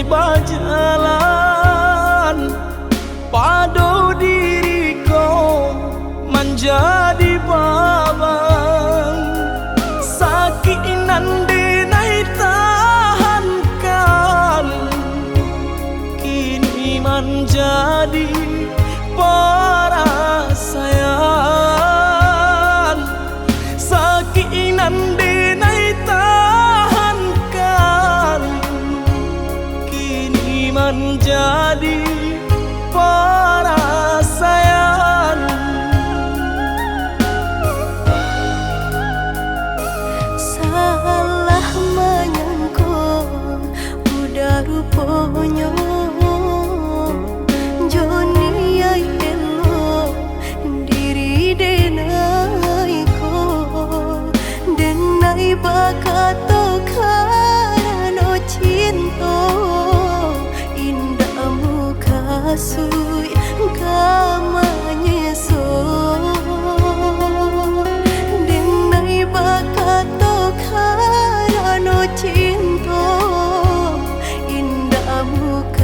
berjalan padu diriku menjadi babang sakit nandi nai tahankan kini menjadi perasaan sakit nandi nai tahankan kini menjadi perasaan. Salah menyangka udah rupanya Joni ay elo diri denai ko denai bakato karano cinta indah muka sui kamanya so denai bakato karano cinta indah muka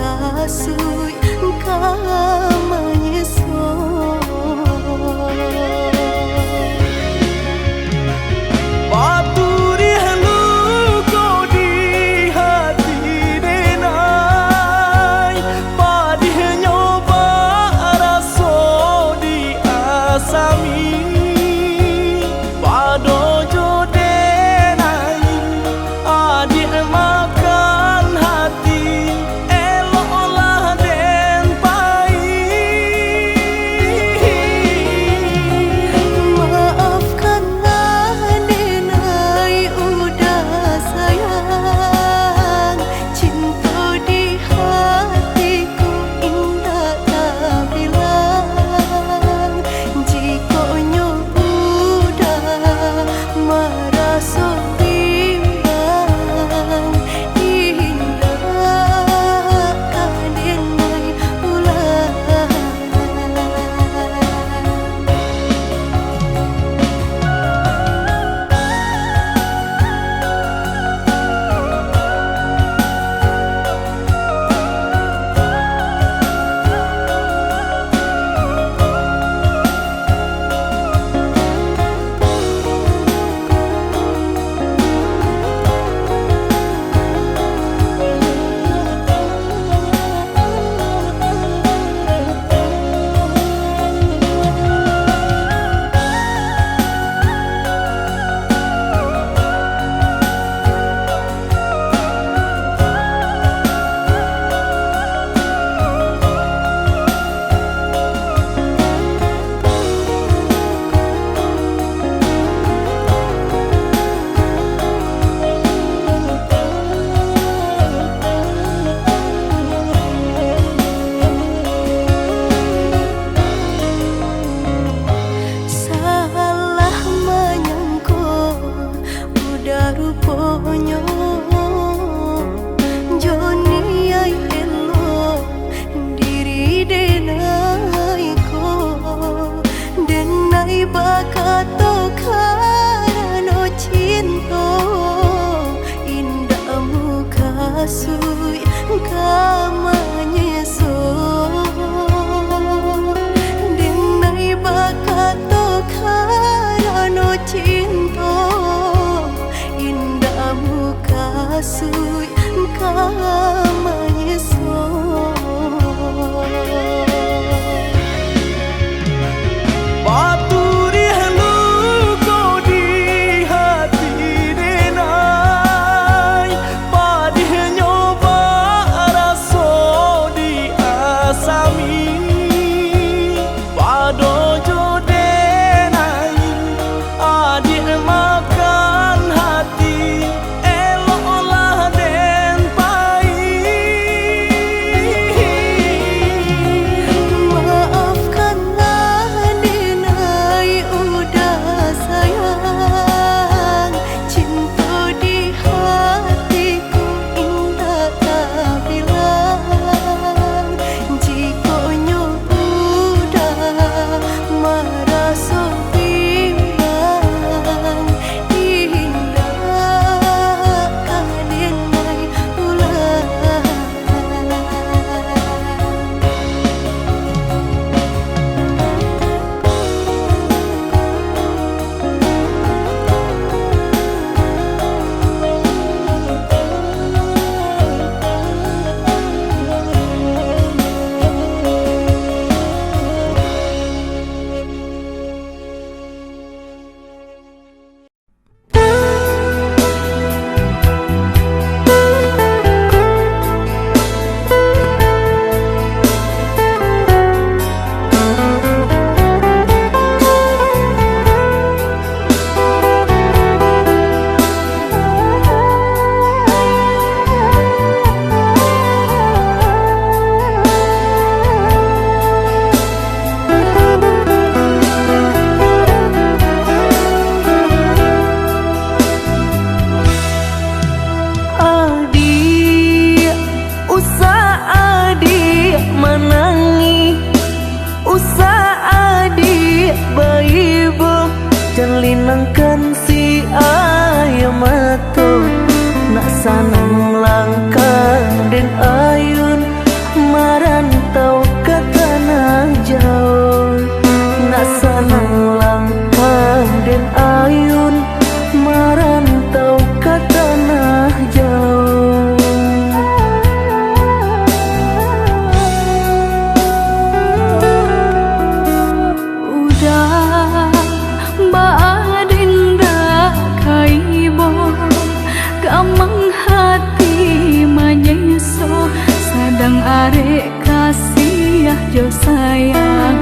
arek kasih jo sayang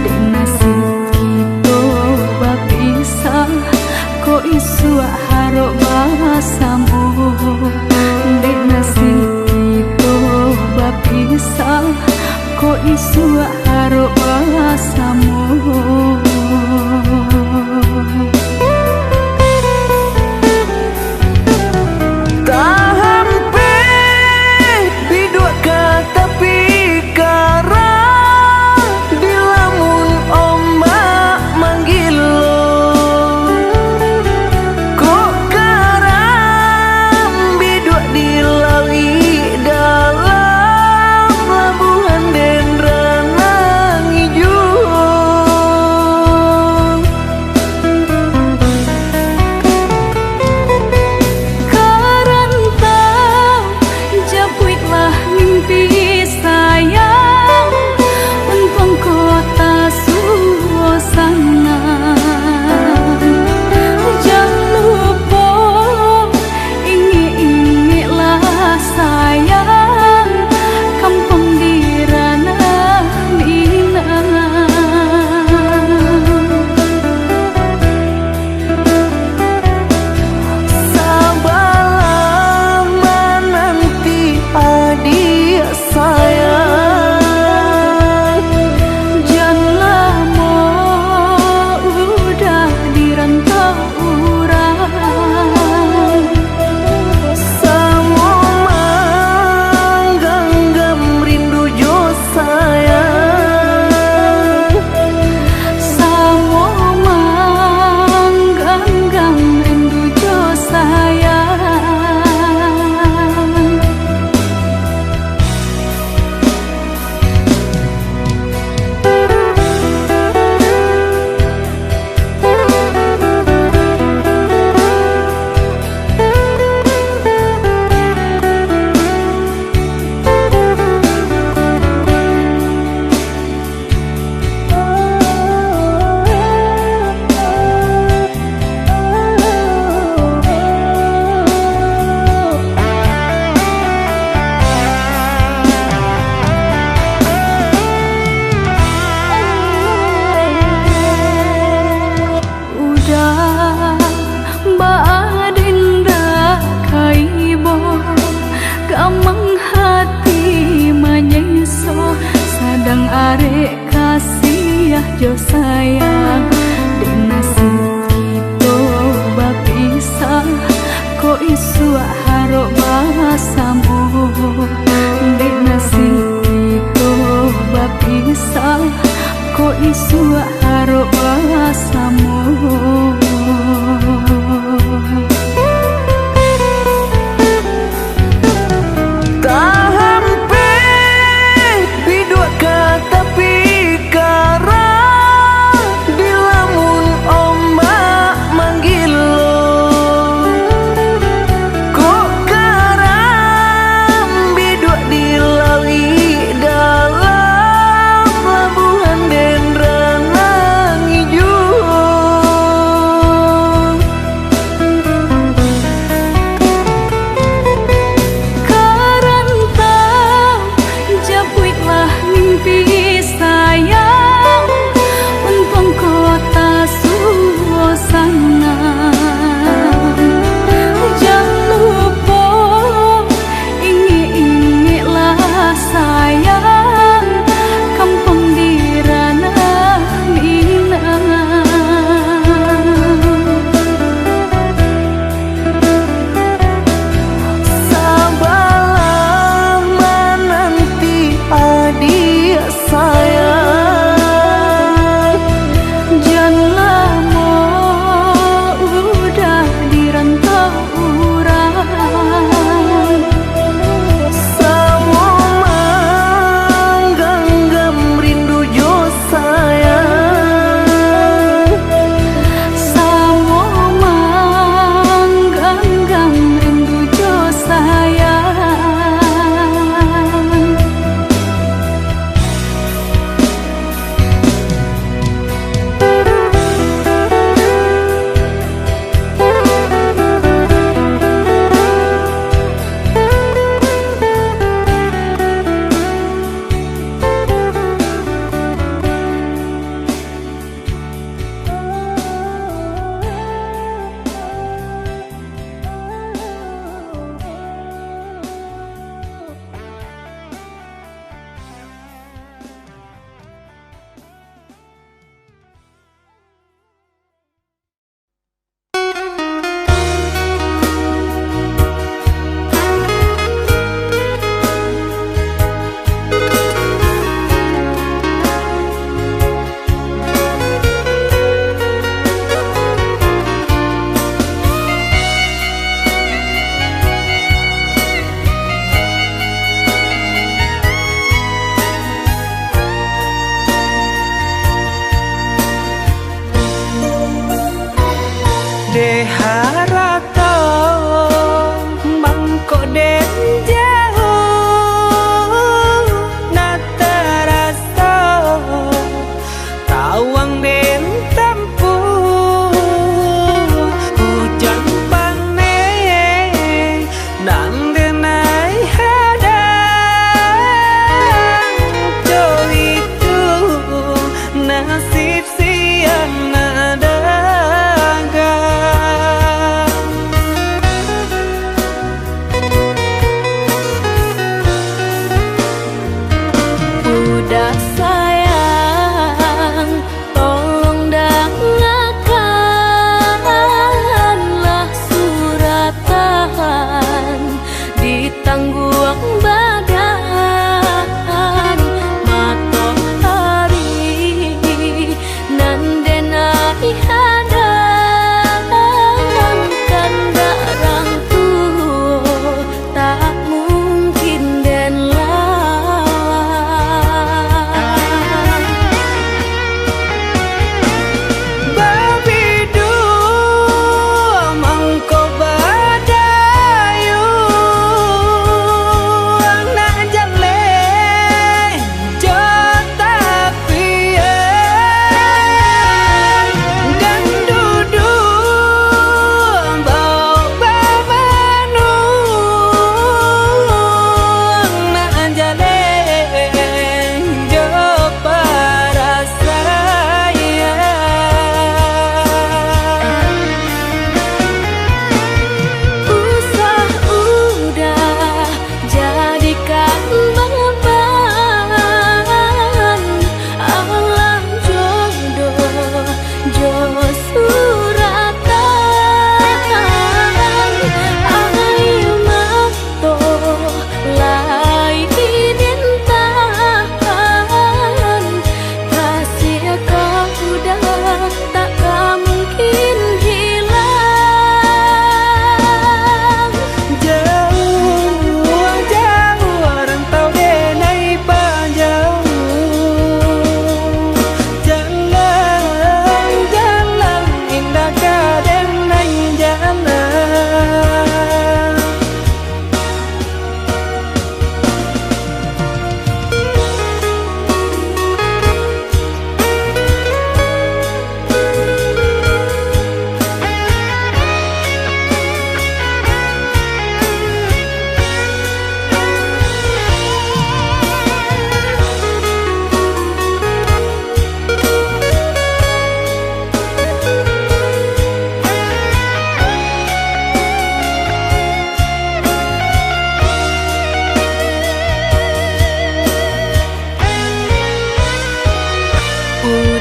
di nasib kita bapisah kok isu harok basamu di nasib kita bapisah kok isu harok basamu. Arek kasih jo sayang di nasib kita bapisah kok isu harok basamu di nasib kita bapisah kok isu harok basamu.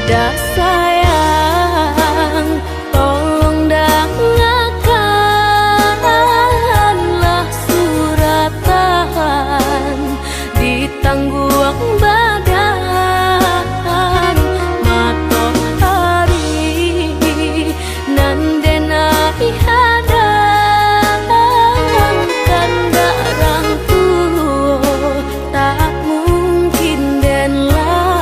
dah sayang, tolong dengarkanlah suratan ditangguang badan matahari nan denai hadang kanda rangku tak mungkin den lawan.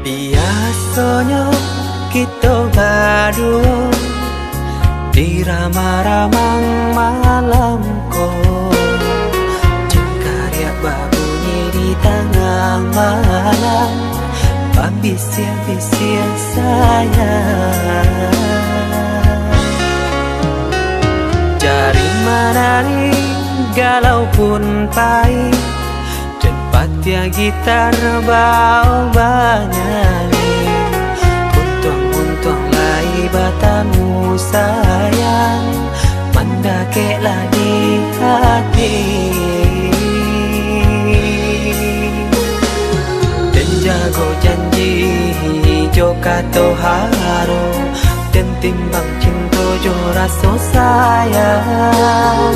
Biasanya kita berdua di ramah-ramang malamku, jengkarya babunyi di tengah malam, babisia-bisia sayang. Jari menari galau pun pahit, tempat ya gitar bau banyani, untung lai batamu sayang, mendakeklah di hati. Dan jago janji joka toharo, dan timbang cinta jo rasa sayang,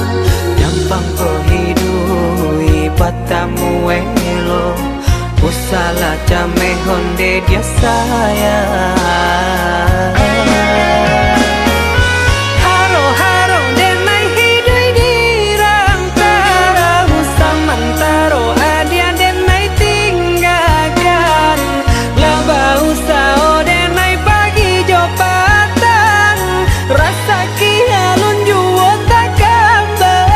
nyampang ko hidui patamu elo, usala jame honde dia sayang. Haro-haro denai hidui di rantara, usamantaro adia denai tinggalkan, laba usao denai pagi jo patang, rasa kialun juo tak kabar,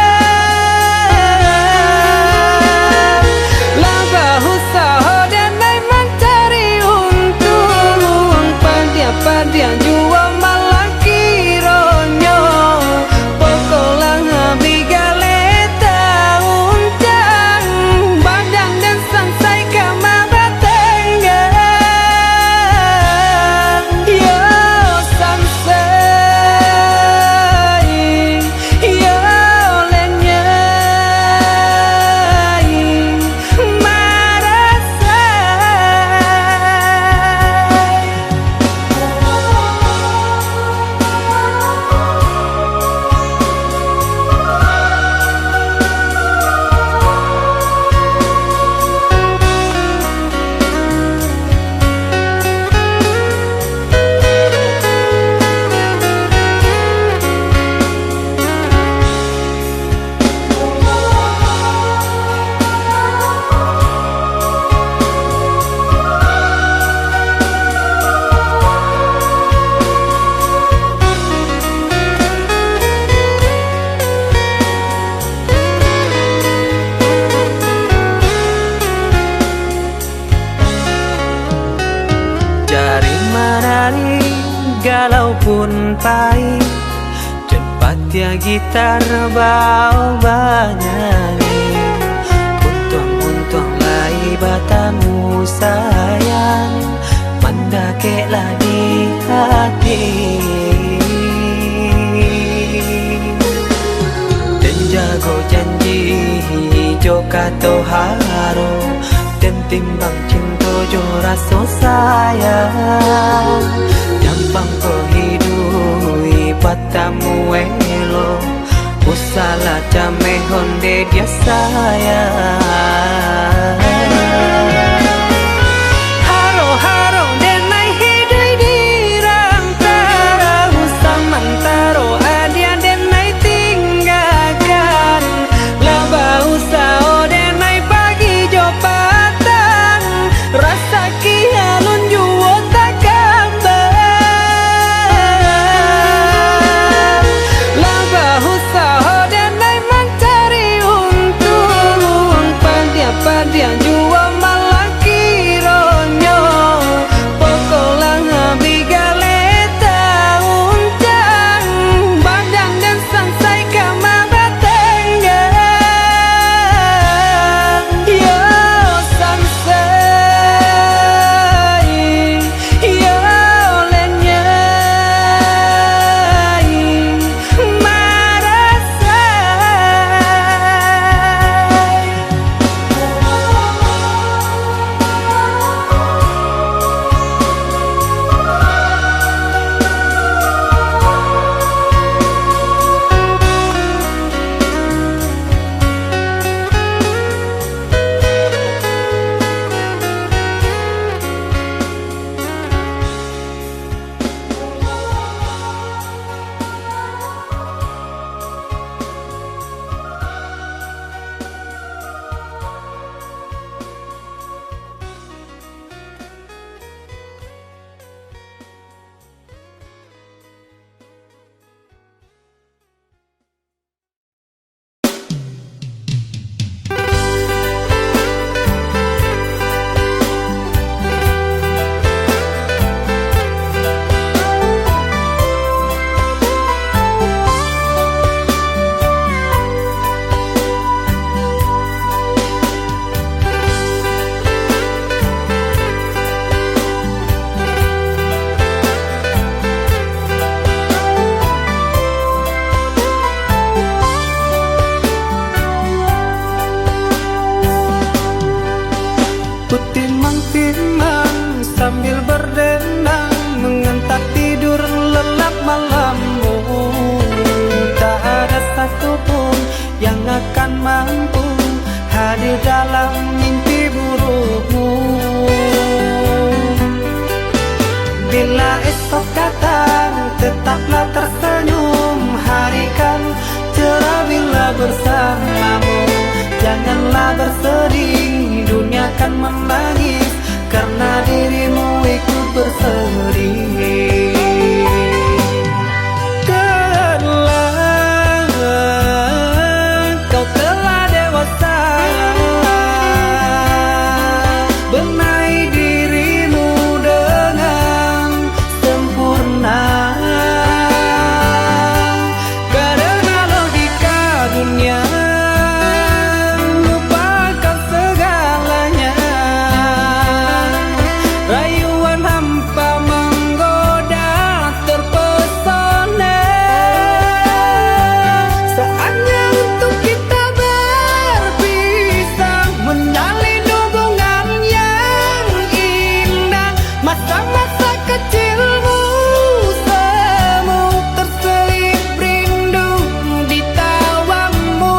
laba usao denai mencari untung, padia juo malah kironyo, pokolang bigaleta uncang, badan dan sansai kamar tenggang, yo sansai, yo lenyai, marasai. Jari menari galau pun pahit, tempat ya gitar bau banyani, untung lai batamu sayang, mendakeklah di hati. Dan jago janji joka toharo, dan timbang cinta jo rasa sayang, nyampang ko hidui patamu elo, usala jame honde dia sayang. Haro-haro denai hidui di rantara, usamantaro adia denai tinggalkan, laba usao denai pagi jo patang, rasa kialun juo tak kabar, laba usao denai mencari untung, padia juo malah kironyo, pokolang bigaleta uncang, badan dan sansai kamar tenggang, yo sansai. sambil berdendang mengentak tidur lelap malammu. Tak ada satupun yang akan mampu hadir dalam mimpi burukmu. Bila esok datang tetaplah tersenyum, hari kan cerah bila bersamamu. Janganlah bersedih, dunia kan menangis karena dirimu ikut bersedih. Kau telah dewasa, benahi dirimu dengan sempurna. Karena logika dunia lupakan segalanya. Rayuan hampa menggoda terpesona. Saatnya untuk kita berpisah, menjalin hubungan yang indah. Masa-masa kecilmu semu terselip rindu di tawamu.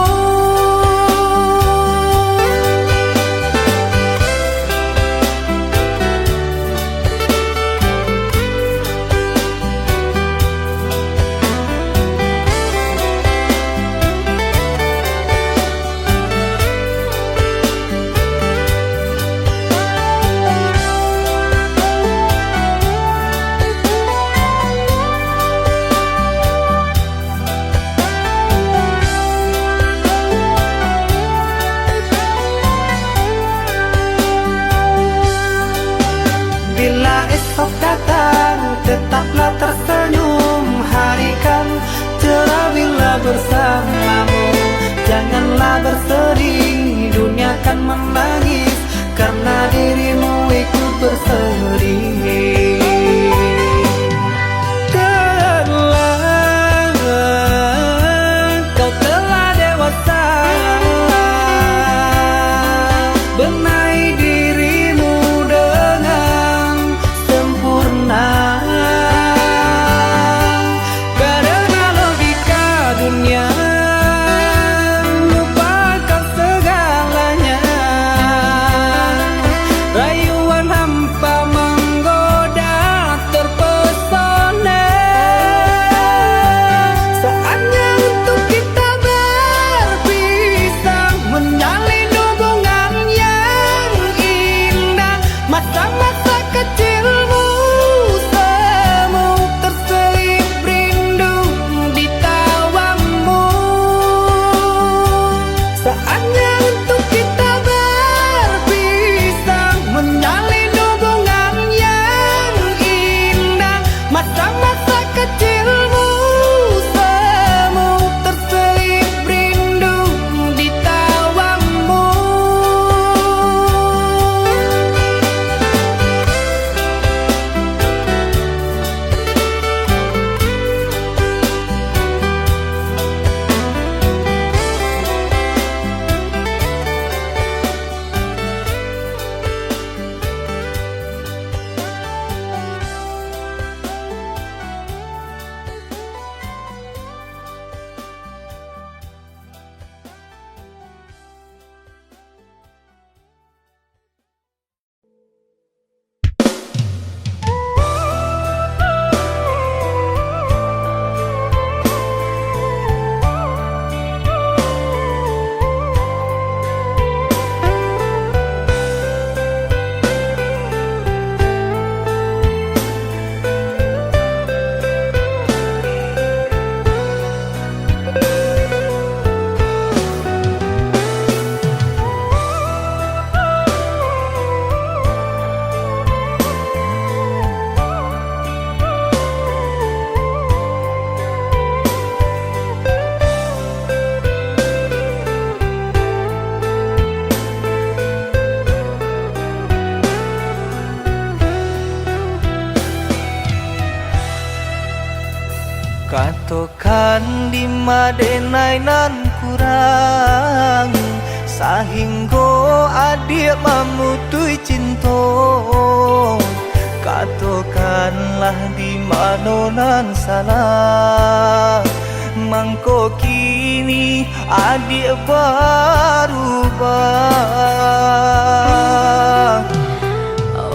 Bila esok datang tetaplah tersenyum, hari kan cerah bila bersamamu. Janganlah bersedih, dunia kan menangis karena dirimu ikut bersedih. Kau telah dewasa, benahi dirimu dengan sempurna. Karena logika dunia lupakan segalanya. Rayuan hampa menggoda terpesona. Saatnya untuk kita berpisah, menjalin hubungan yang indah. Masa-masa kecilmu semu terselip rindu di tawamu. Saatnya untuk kita berpisah, menjalin hubungan yang indah. Masa-masa kecilmu semu terselip rindu di tawamu. Katokan di madenai nan kurang, sahingga adik mamutui cinta. katakanlah di mana nan salah. Mangko kini adik berubah.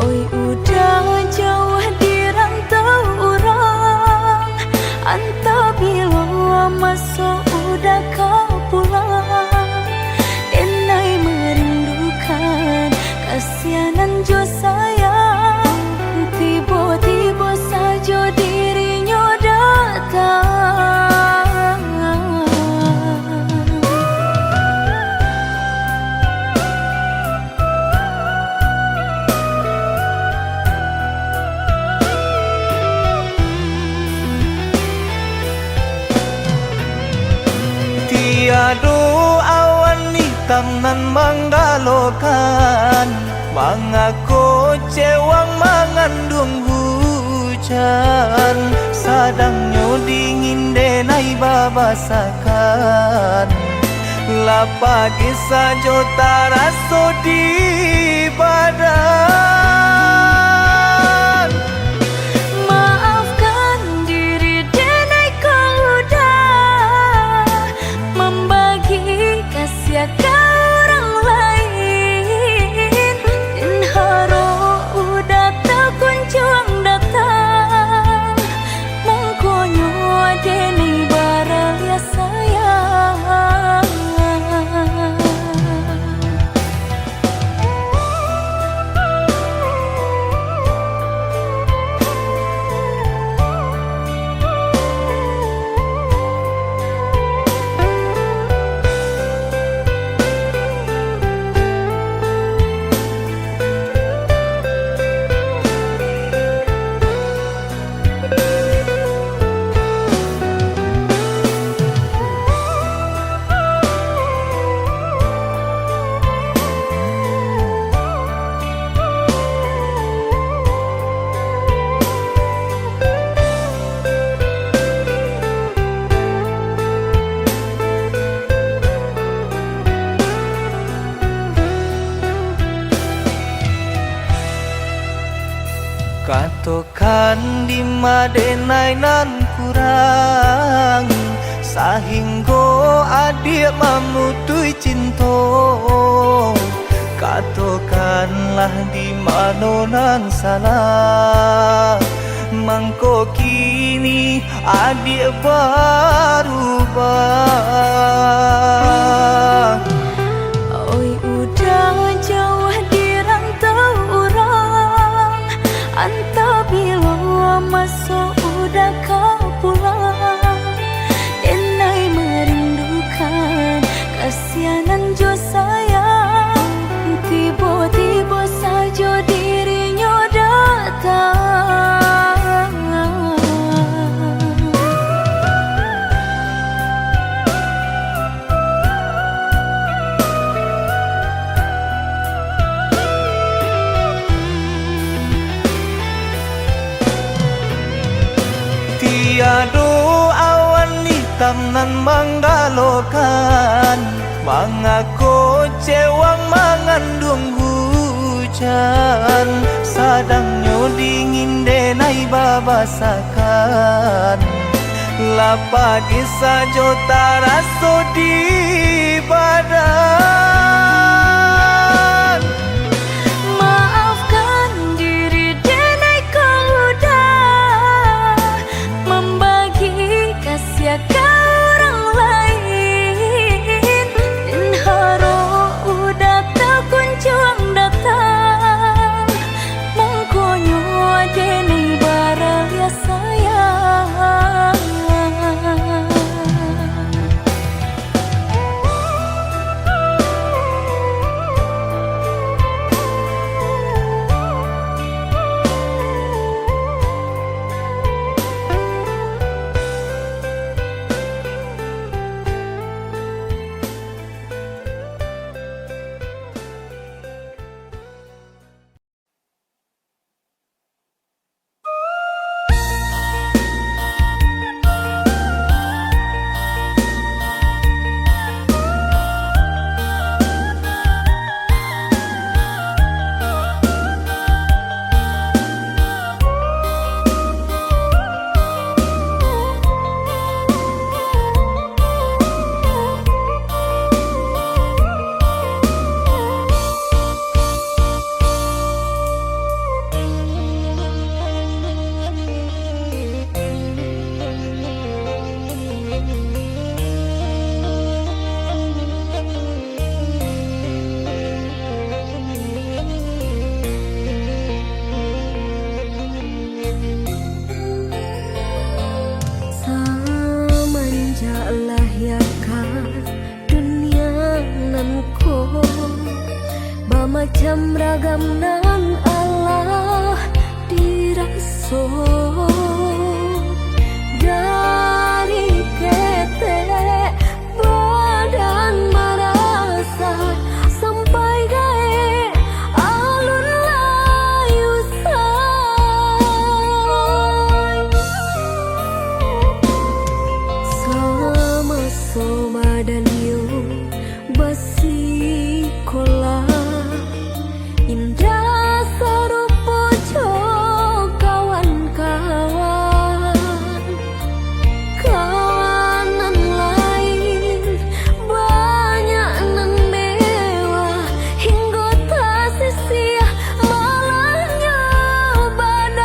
Oi udah jauh di rantau orang, anta bila masuk udah kau pulang. Enai merindukan kasihanan jo sayang, tiba-tiba saja dirinya datang. Tiada awan hitam nan menggalokan, mengaku cewang mengandung hujan. Sadangnya dingin denai babasakan, lapagi saja taraso di badan. Maafkan diri denai kau udah membagi kasih ke orang lain. Dan haro udah tak kunjung datang, mengkonyo denai baraya sayang. Katakan di madenai nan kurang, sehingga adik memutui cinta. Katakanlah di mana nan salah, mangko kini adik berubah. Oi udah jauh di rantau orang, anta bila masuk udah kau pulang. Enai merindukan kasihanan jo sayang, tiba-tiba saja dirinya datang. Tiada awan hitam nan menggalokan, mengaku cewang mengandung hujan. Sadangnya dingin denai babasakan, lapagi saja taraso di badan. Maafkan diri denai kau udah membagi kasih ke orang lain. Dan haro udah tak kunjung datang, mengkonyo denai baraya sayang. pagamnan Allah diraso dari ketek badan merasa sampai gae alun layu say sama-sama dan yuk basi kola indah sarupo jo kawan-kawan kawanan lain banyak nan mewah hingga tak sia malahnya badan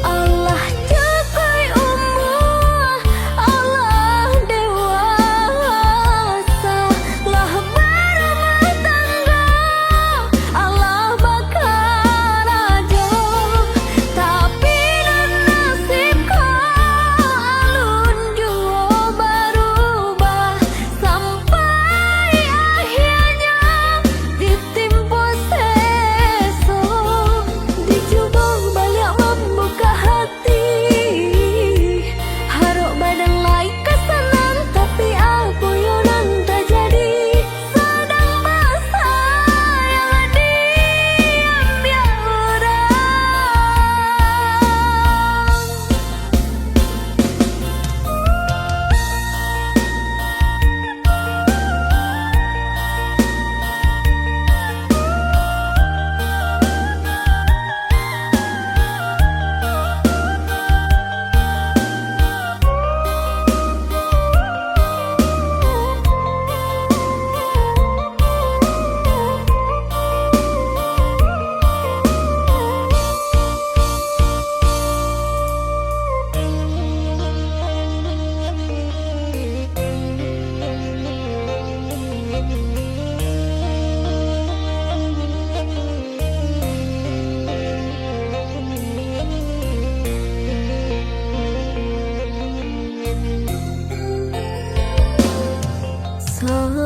Allah jagai umur Allah dewasa lah berumah tangga Allah bakal aja tapi nan nasib alun jua berubah sampai akhirnya ditimpa seso dicoba banyak membuka hati harok badan lain kesenang tapi aku yonan tak jadi sedang masa yang diambil orang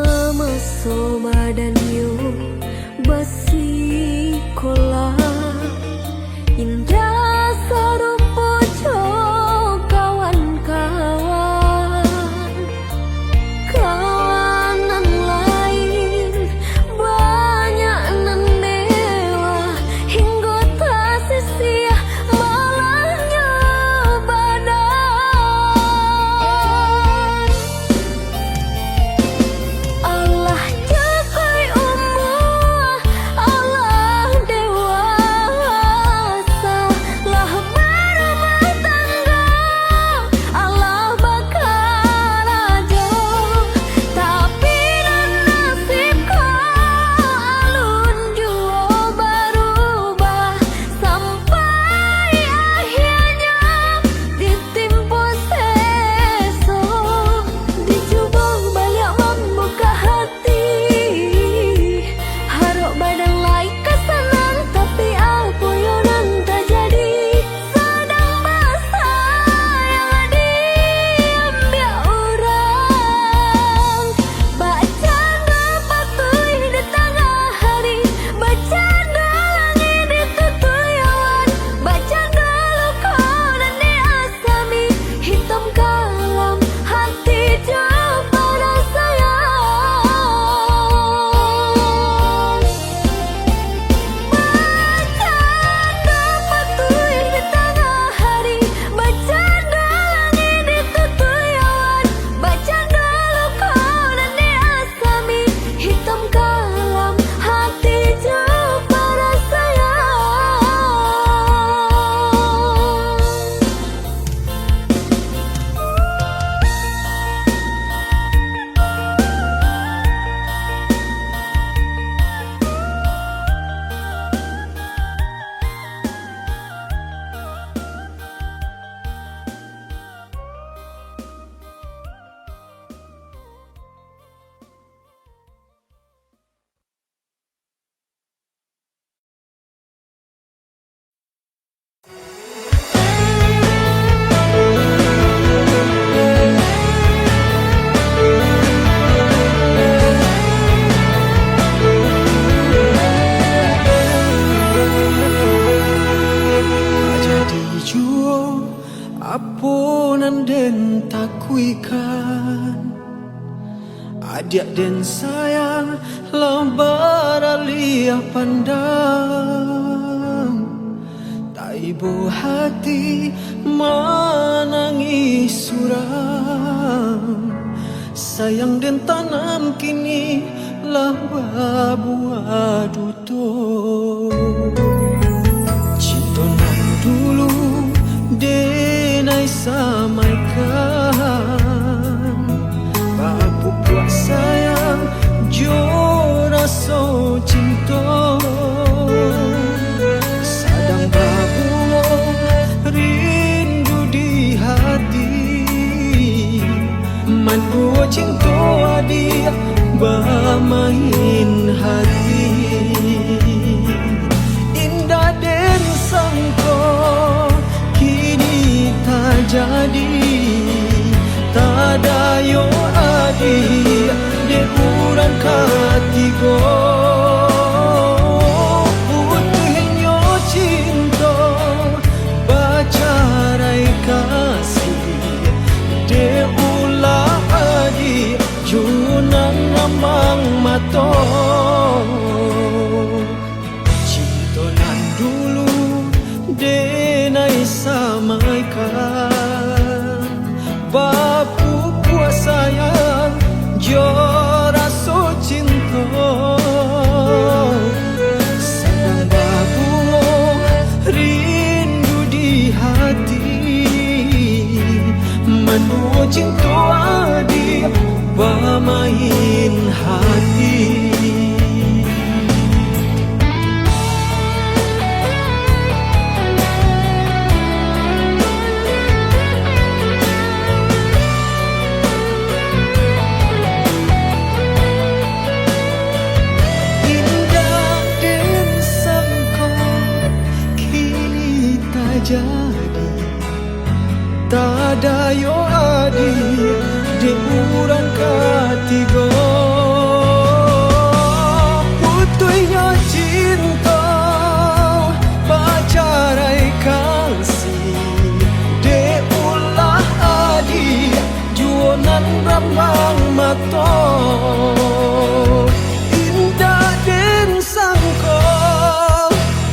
sama-sama dan yuk basi kola indah sarupo jo kawan-kawan kawanan lain banyak nan mewah hingga tak sia malahnya badan Allah jagai umur Allah dewasa dia den sayang lambar liah pandang tak ibu hati menangis suram sayang den tanam kini lambar buah duto cinta nan dulu denai samaikan babu buat sayang jora so cinta sadang babu rindu di hati mandu cinta dia bermain hati indah den sangko kini tak jadi tak ada yo adi de urang katigo putuhnyo cinta bacarai kasih de ulah adi junang namang mato cinta nan dulu denai samaikan bapu buat sayang jora so cinta sedang babu rindu di hati menua cinta adi bermain hati jadi tak ada yo adi di urang katigo putuhnya cinta pacarai kasih de ulah adi juonan rambang mato indah den sangko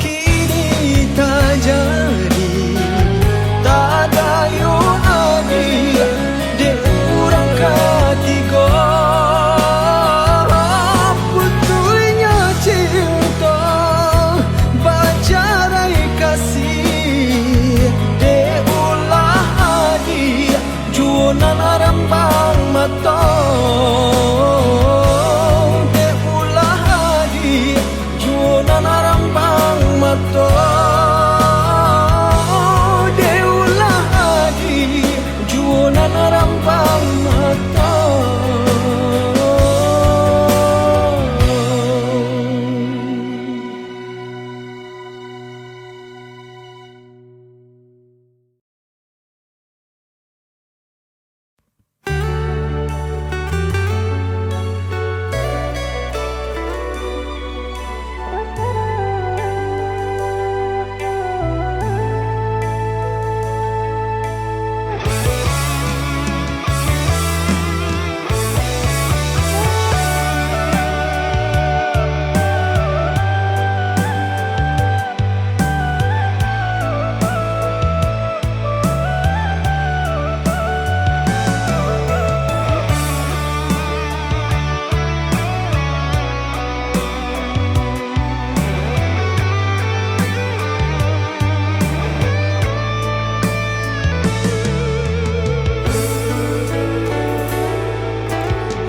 kini tak jadi mato de ulah hadi juonan arambang mato de ulah hadi juonan arambang mato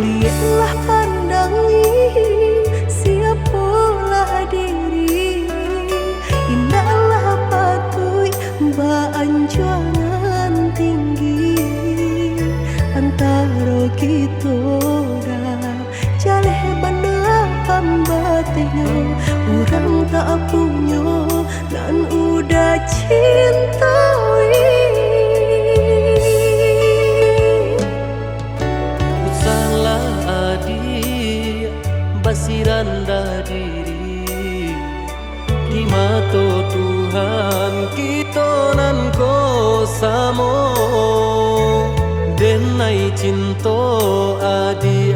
Lihatlah pandangi siapalah diri indahlah patui beanjuran tinggi antara kita dah jaleh bandar pambatnya orang tak punya dan udah cintai rendah diri di mata Tuhan kita nan ko samo denai cinta adi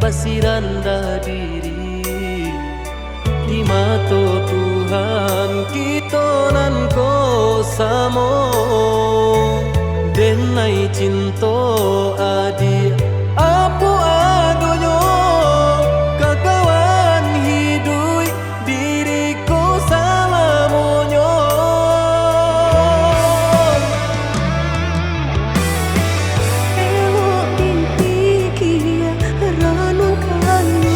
kasih rendah diri di mata Tuhan kita nan ko samo denai cinta adi apu adonyo kakawan hidui diriku salamonyo Ewok dimpikia ranung kalu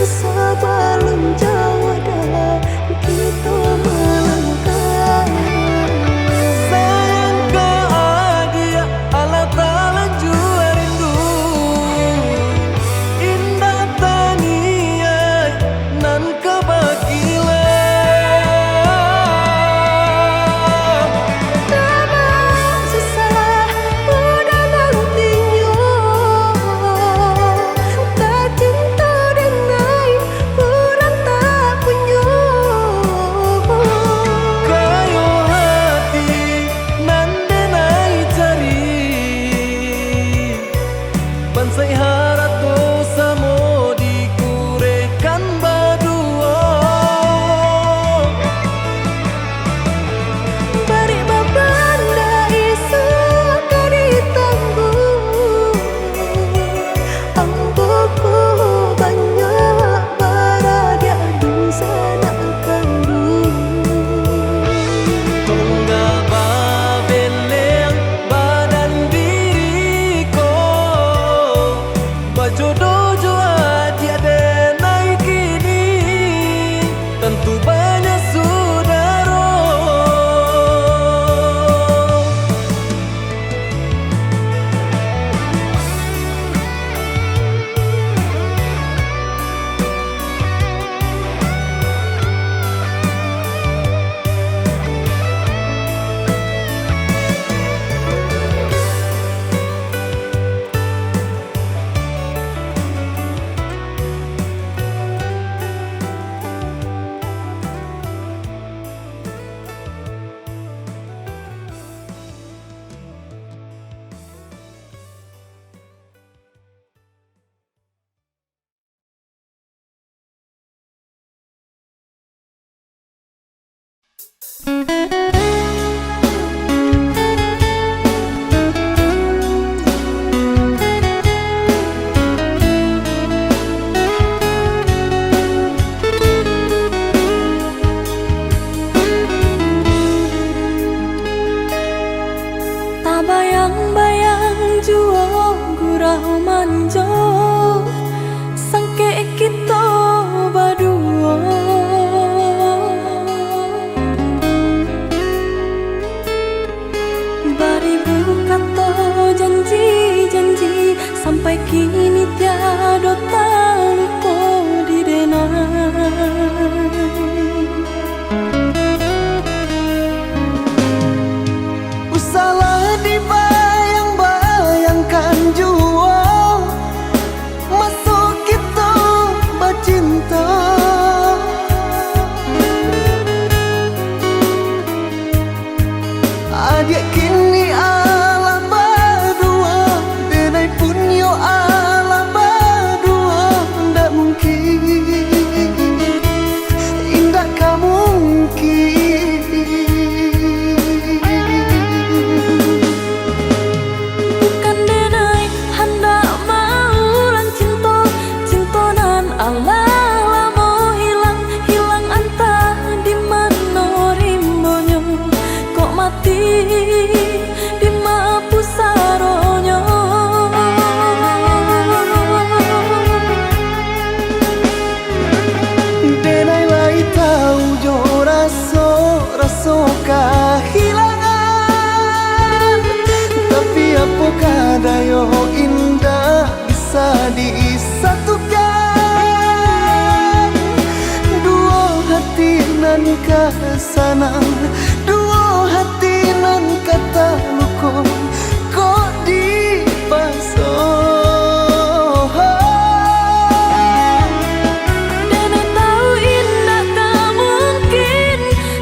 Sabalum Jawa dah kita melangkah sayang ka adia ala tala jua rindu indah taniai nan kabakila Damang susah udah nantinya Tak cinta denai orang tak punya kayo hati nan denai cari bansai harato samo dikurekan badua Bari babanda isu kari tangguh Amboku banyak baradia dosa nak kandung tungga babeleng badan diriku bajodoh jua tiada naik kini tentu banyak saudara Tak bayang-bayang jua gurau manjo Sangke kita berdua Baribu kata janji-janji Sampai kini tiada taluko di denai Salah dibayang-bayangkan jua masuk kita bercinta adik kini ala berdua denai punyo ala berdua ndak mungkin indah kamu mungkin Bukan denai hendak maulan cinta Cinta nan Allah lamo hilang antah di mana rimbonyo Kok mati di mapu saronyo denai lai tahu jo raso kehilangan tapi apakah dayo indah bisa disatukan dua hati nan kesanang dua hati nan kata luko kok dipasang Denai tahu indah tak mungkin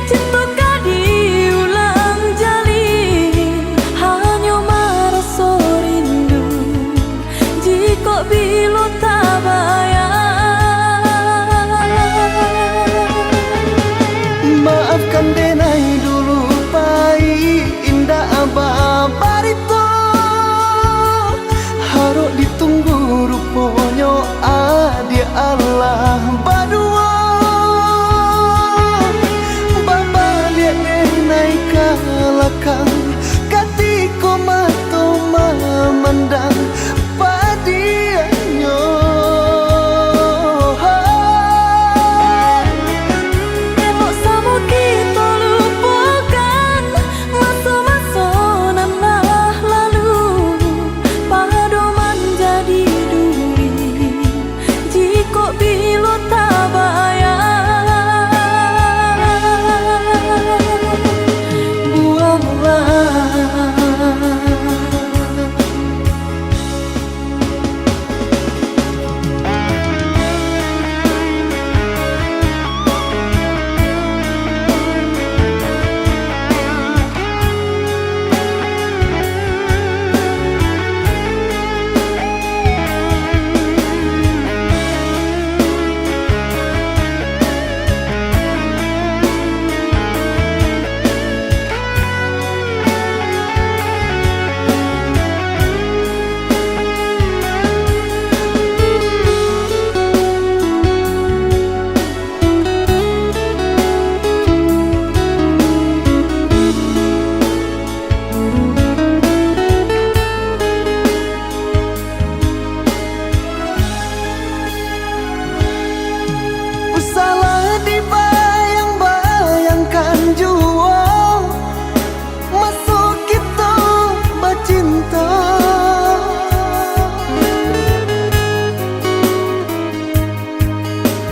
Cinta ka diulang jalin Hanya merasa rindu jika bila tak bayar. Maafkan denai dulu pai indah abah barito, harus ditunggu rupanya adia Allah badua. Baba lihat denai kalakang katiko mato memandang padianyo. Elok sama kita lupakan masa-masa nan lah lalu, pado menjadi duri jika bila tak bayar. Buanglah salah dibayang-bayangkan jua masuk kita bercinta.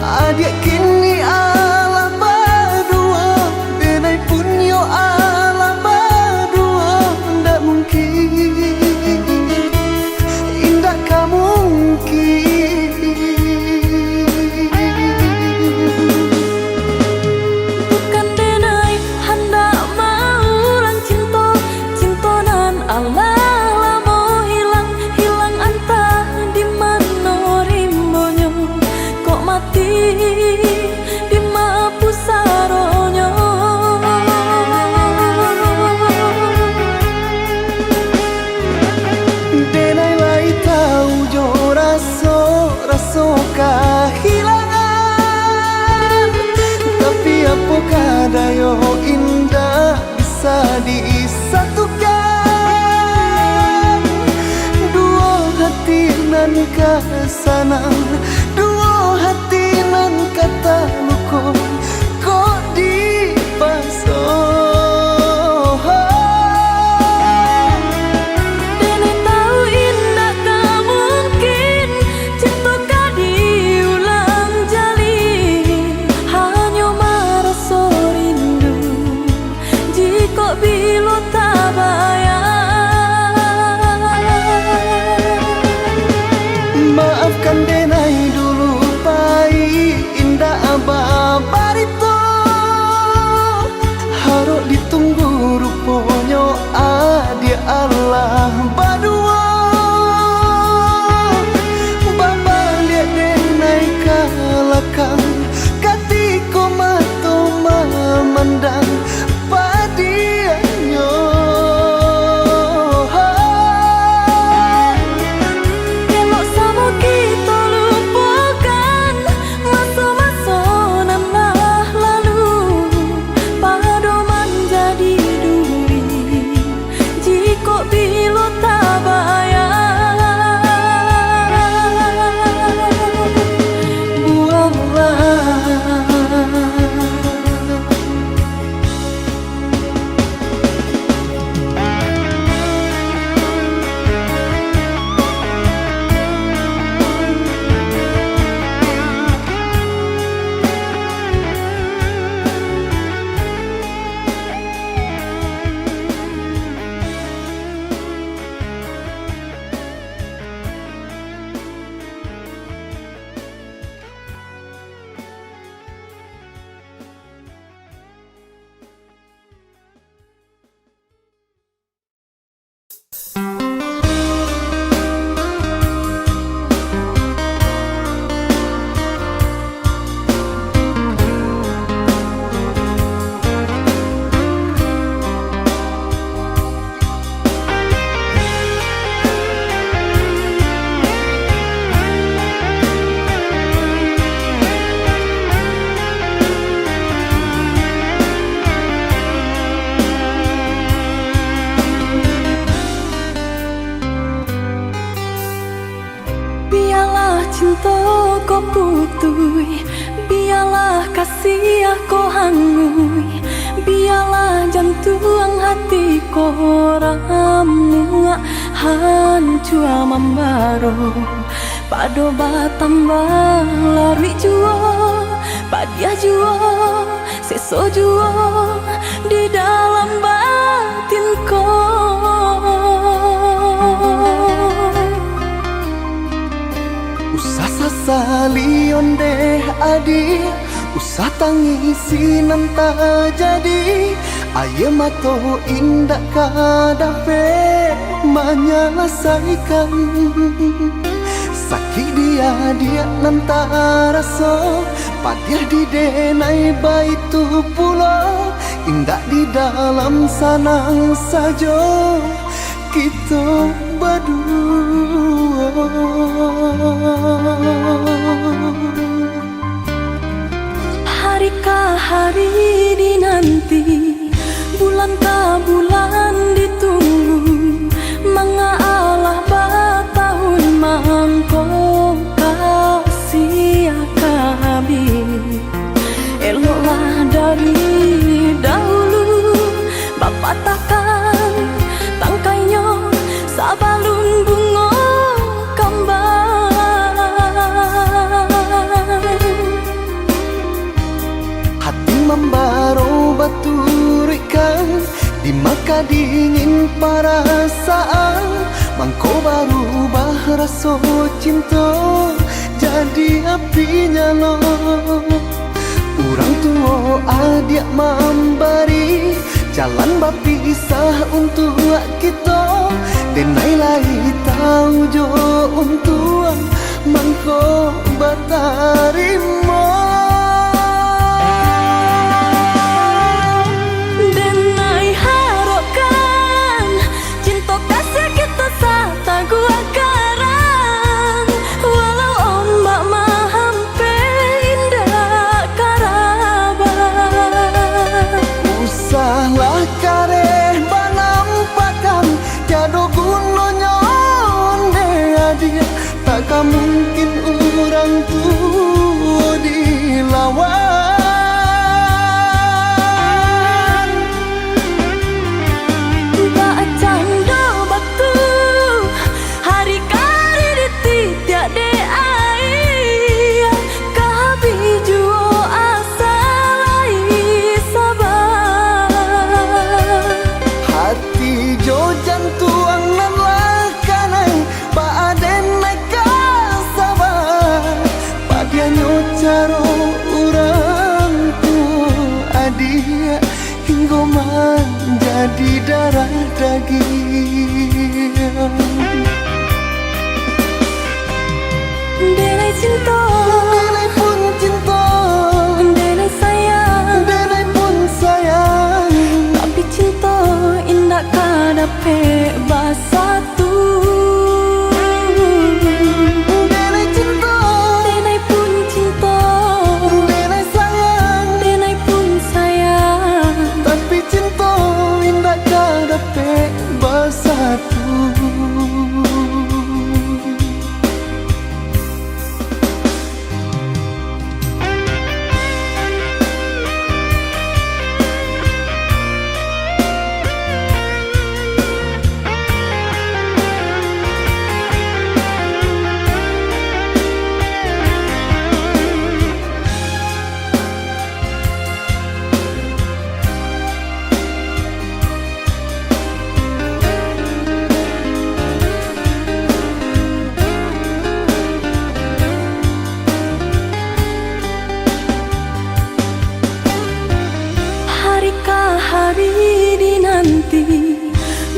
Adik kini ala berdua, denai punyo ala berdua, ndak mungkin, indah kamu mungkin. bukan denai hendak mau lang cinta, cinta nan Allah lamo hilang, hilang antah di mana rimbonyo, kok mati di ma pusaronyo. Denai lai tahu jo raso kehilangan, tapi apakah dayo indah bisa disatukan. Dua hati nan kesanang, dua hati nan kata luko, kok dipasang. Denai tahu indah tak mungkin, cinta kah diulang jali, hanya merasa rindu jika bila tak bayar. Maafkan denai dulu pai indah abah barito, harus ditunggu rupanya adia Allah badua. Baba lihat denai kalakang katiko mato memandang padianyo. Elok sama kita lupa cinta kau putui, biarlah kasih aku hangui, biarlah jantung hati kau ramu hancur membaro. Pado batambah lari jua, padia jua, seso jua di dalam batinku. Usah sasali onde adi, usah tangisi nanta jadi. Aye mato indah kadape menyelesaikan. Sakit dia nanta raso, padiah di denai baitu pulau. Indah di dalam sanang saja kita berdua. Hari ke hari dinanti, bulan ke bulan ditunggu, mengalah batahun mangkok kasih akabi. Eloklah dari dahulu, Bapak takkan tangkainya sabalun bunga kembang. Hati membaro baturikan, di maka dingin perasaan. Mangko baru rasa cinta, jadi api nyala. Orang tua adik memberi jalan berpisah untuk kita. Denai lagi tahu jo untuk mangko batarimo. Denai harapkan cinta kasih kita sata gua karang, walau ombak mahampe indah karaban. Usahlah kareh banampakan, tiada gunanya onde dia. Takkan mungkin orang tua dilawan. Bacanda batu hari kari ditidak de ai, kabi juo asal sabar. Hati jo jantuang nan lakanai, baaden naik sabar. Padianyo caro orang tua adia, hingga menjadi darah daging. Denai cinta, Denai pun cinta, denai sayang, denai pun sayang. tapi cinta indah kadape basatu. Denai cinta, Denai pun cinta, denai sayang. denai pun sayang, Tapi cinta indah kadape bersatu. hari ke hari dinanti,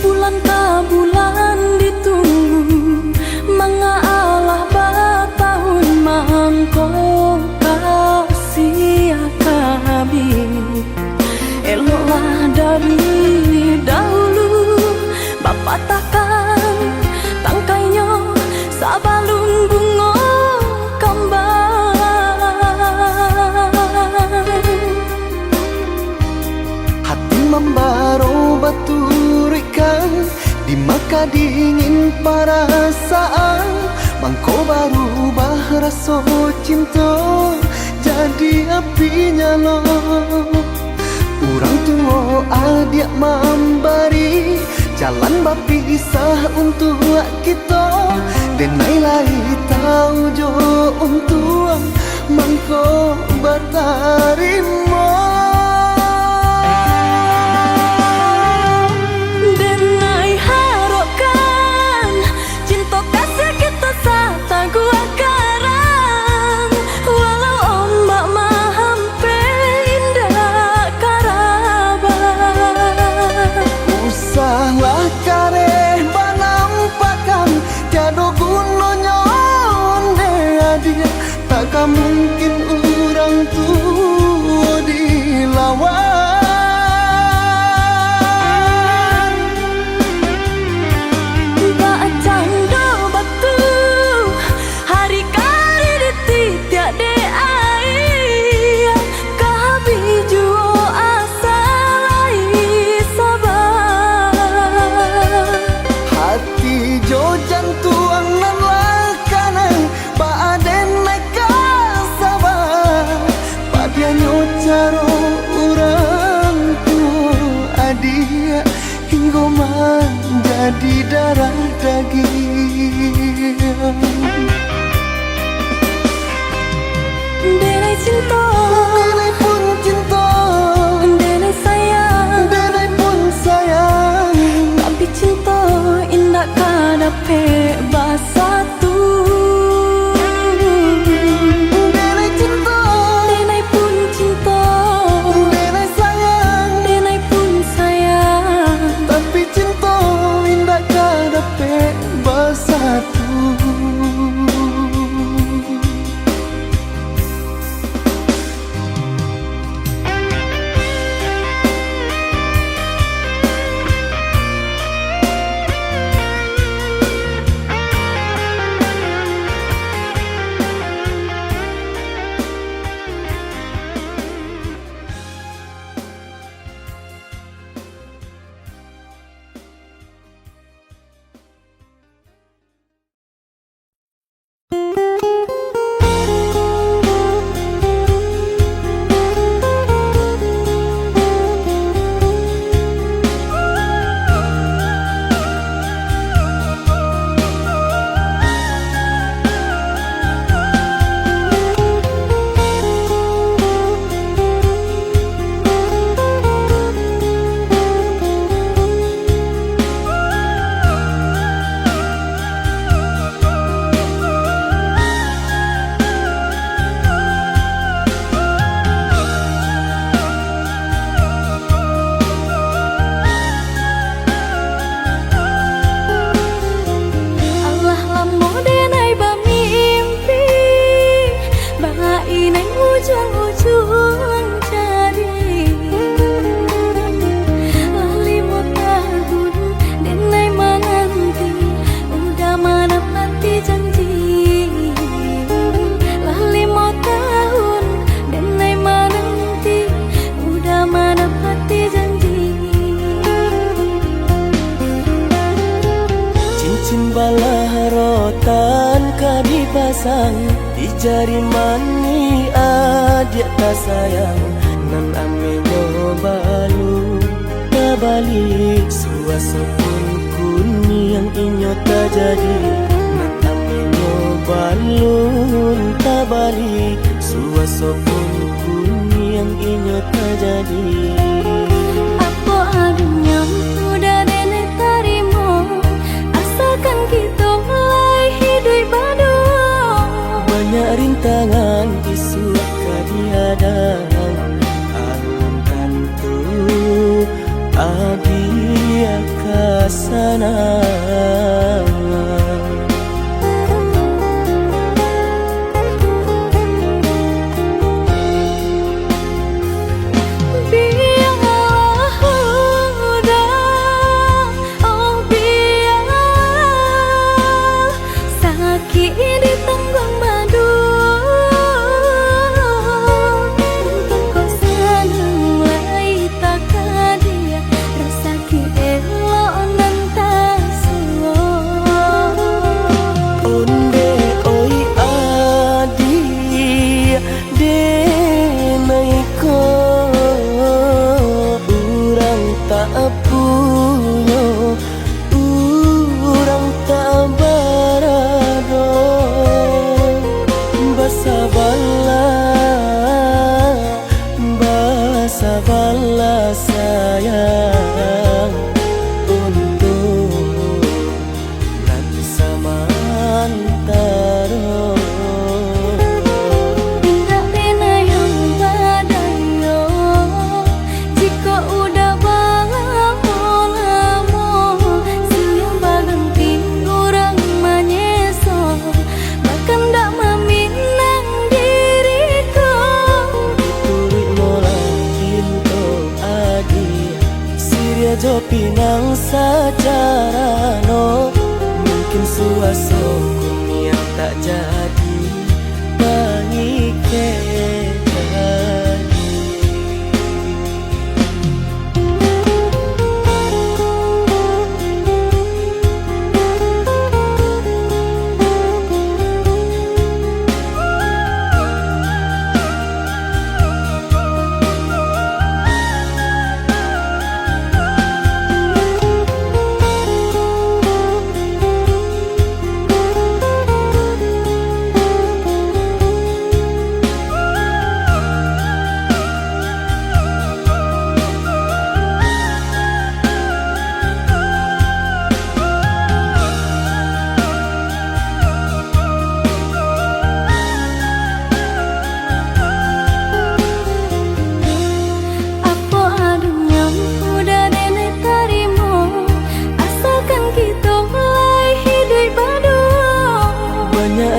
bulan ke bulan ditunggu, mengalah batahun mangkok kasih akabi. Eloklah dari dahulu, Bapak takkan tangkainya sabalun bunga kembang. Hati membaro baturikan, di maka dingin perasaan. Mangko baru rasa cinta jadi api nyala. Orang tua adik memberi jalan berpisah untuk kita. Denai lai tahu jo untuk mangko bertarima. Denai harapkan cinta kasih kita sata gua karang. Walau ombak mahampe indah karaban. Usahlah kareh banampakan tiada gunanya dia. Takkan mungkin orang tua dilawan. Bacang do batu hari kali dititik de air. Kahabi juo asalai sabar. Hati jo jantuang nan lakanan baaden naika sabar. Padianyo caro orang tua adia hingga menjadi darah daging. Denai cinta, Denai pun cinta, denai sayang, denai pun sayang. tapi cinta indah kadape basatu. Denai cinta, Denai pun cinta, denai sayang. denai pun sayang. Tapi cinta indah kadape bersatu. Allah lamo denai bamimpi, bainai ujung-ujung jari. Lali mau tahun denai menanti, udah menepati janji. Lali mau tahun denai menanti, udah menepati janji. Cincin balah rotan ka dipasang di jari mani adik tak sayang. Nan amenyo balu tak balik suasa pun kuni yang inyo tak jadi. Nan amenyo balu tak balik suasa pun kuni yang inyo tak jadi. Apa adanya udah denai tarimo, asalkan kita mulai hidup baru. Banyak rintangan isu kadihadang alun tentu adi akasana. Rasa ki elok nan tak suwo. jo pinang sajarano, mungkin suasana yang tak jadi mengikir.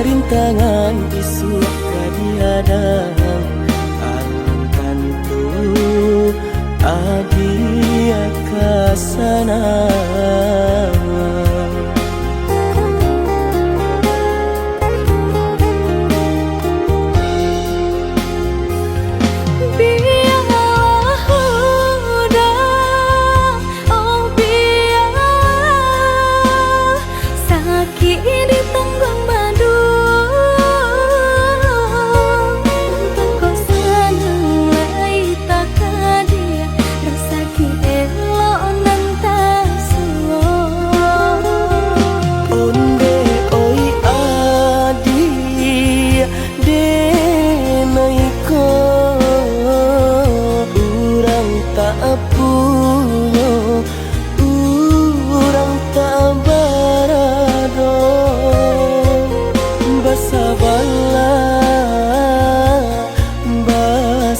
Rintangan isu kadiadang alam tentu adia kasana.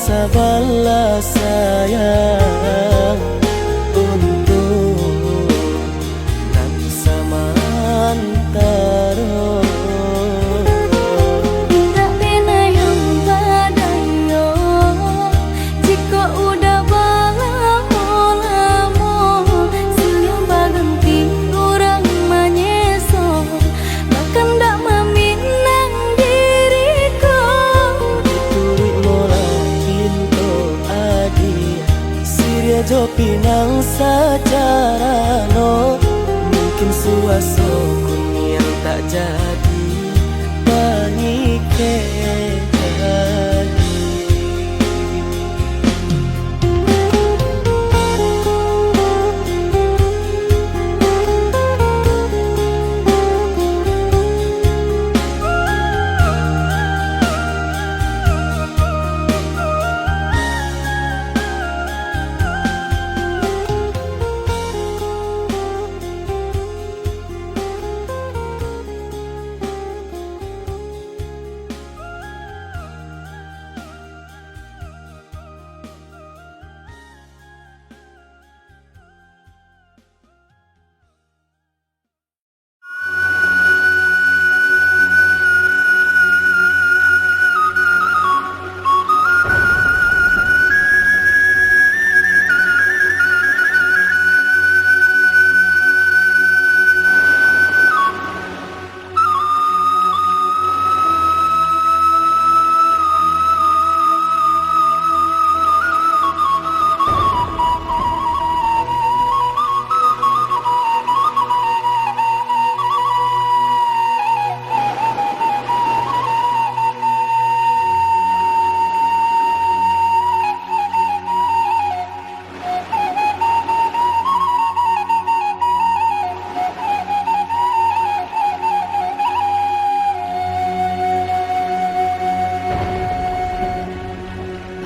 Sabarlah sayang untuk nanti samantara. Tak pernah yang badayo jika udah lamo siang baganti orang menyeso bahkan tak meminang diriku. Turik mola Siria jo pinang sajarano, mungkin suasana yang tak jadi mengikir.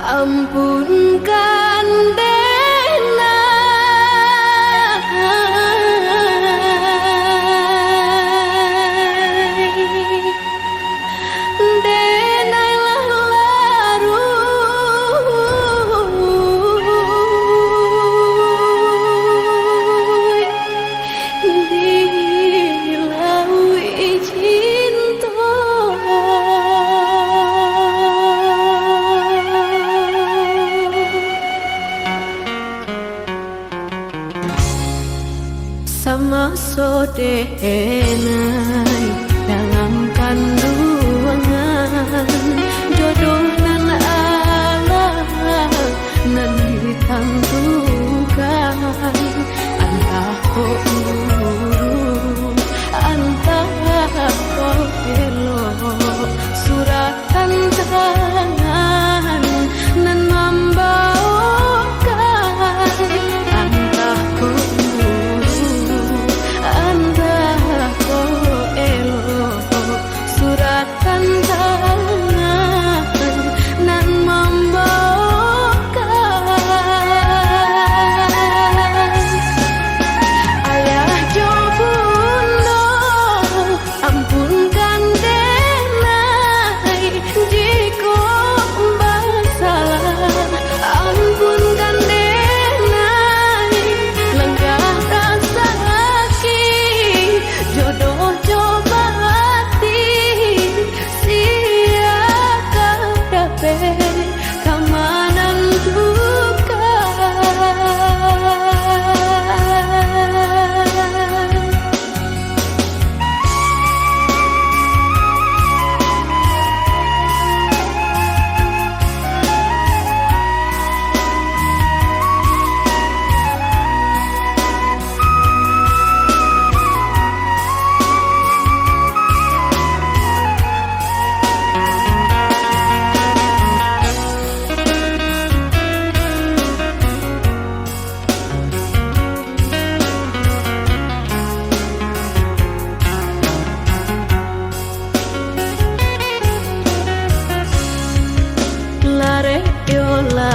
Ampunkan Dena, Dena laru dilaui cinta.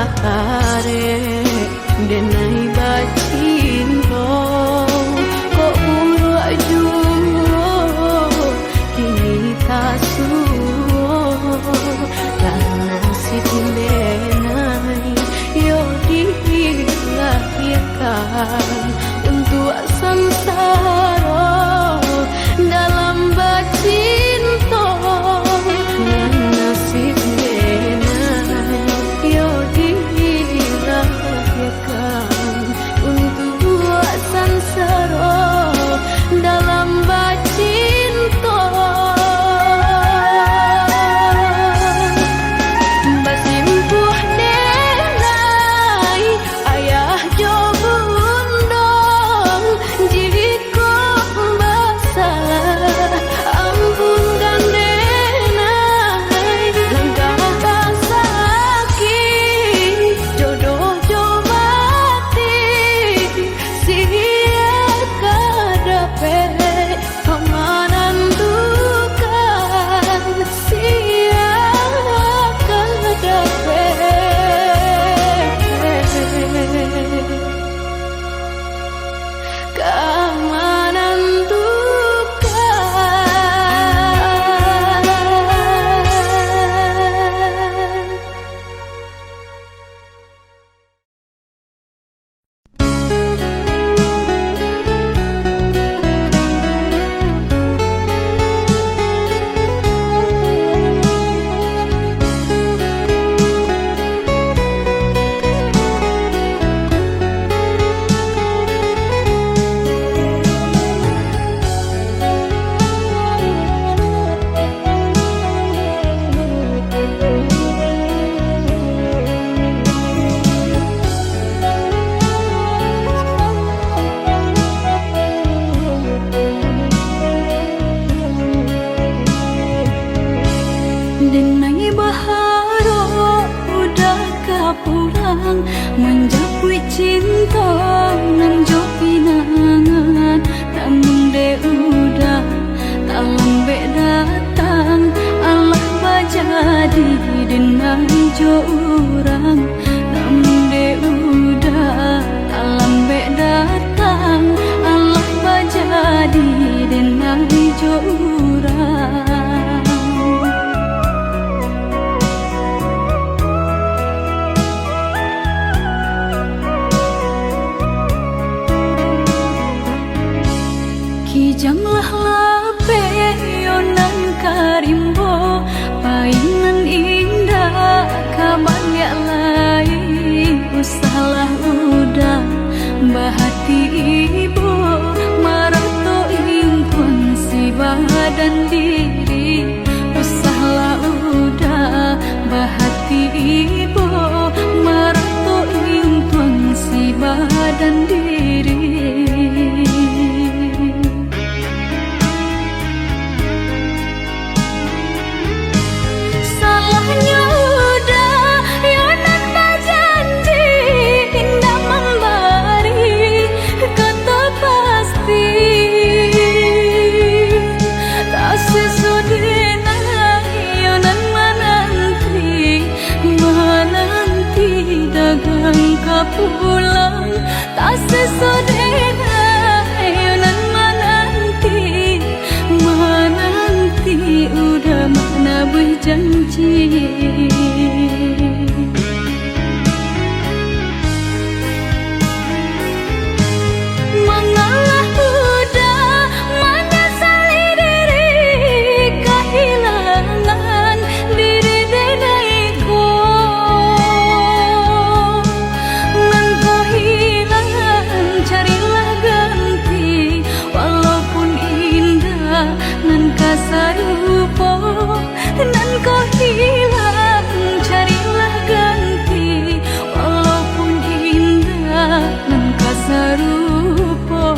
bahare denai bacinto kok buru ajuo kini tasuo dan nasib denai yo dilahirkan untuk samsara dalam bacinto dan nasib denai yo dilahirkan untuk samsara dalam bacinto basimpuh denai ayah jo bundong jiko basalah ampunkan denai langkah sakit jodoh jo mati sia kadape pemanan dukan sia kadape keamanan dukan. Denai baharo udah kapulang menjapui cinta nan jo pinangan namun de udah tak lambe datang Allah bajadi denai jo urang namun de udah tak lambe datang Allah bajadi denai jo urang. Kijanglah lape yonan karimbo painan indah kabangya lai usahlah udah bahati ibu marato impun si badan diri usahlah udah bahati ibu marato impun si badan diri. Salahnya udah yonan bajanji indah memberi kata pasti tak sesudena yonan menanti dagang kapulang tak sesudena yonan menanti udah mana berjanji. Mengalah udah menyesali diri kehilangan diri denaiku nan kau hilang carilah ganti walaupun indah nan kasar rupa nan kau hilang carilah ganti walaupun indah nan kasar rupa.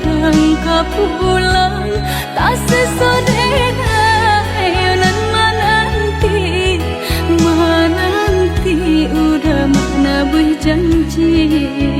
engkau pulang tak sesodera nan menanti udah mana berjanji.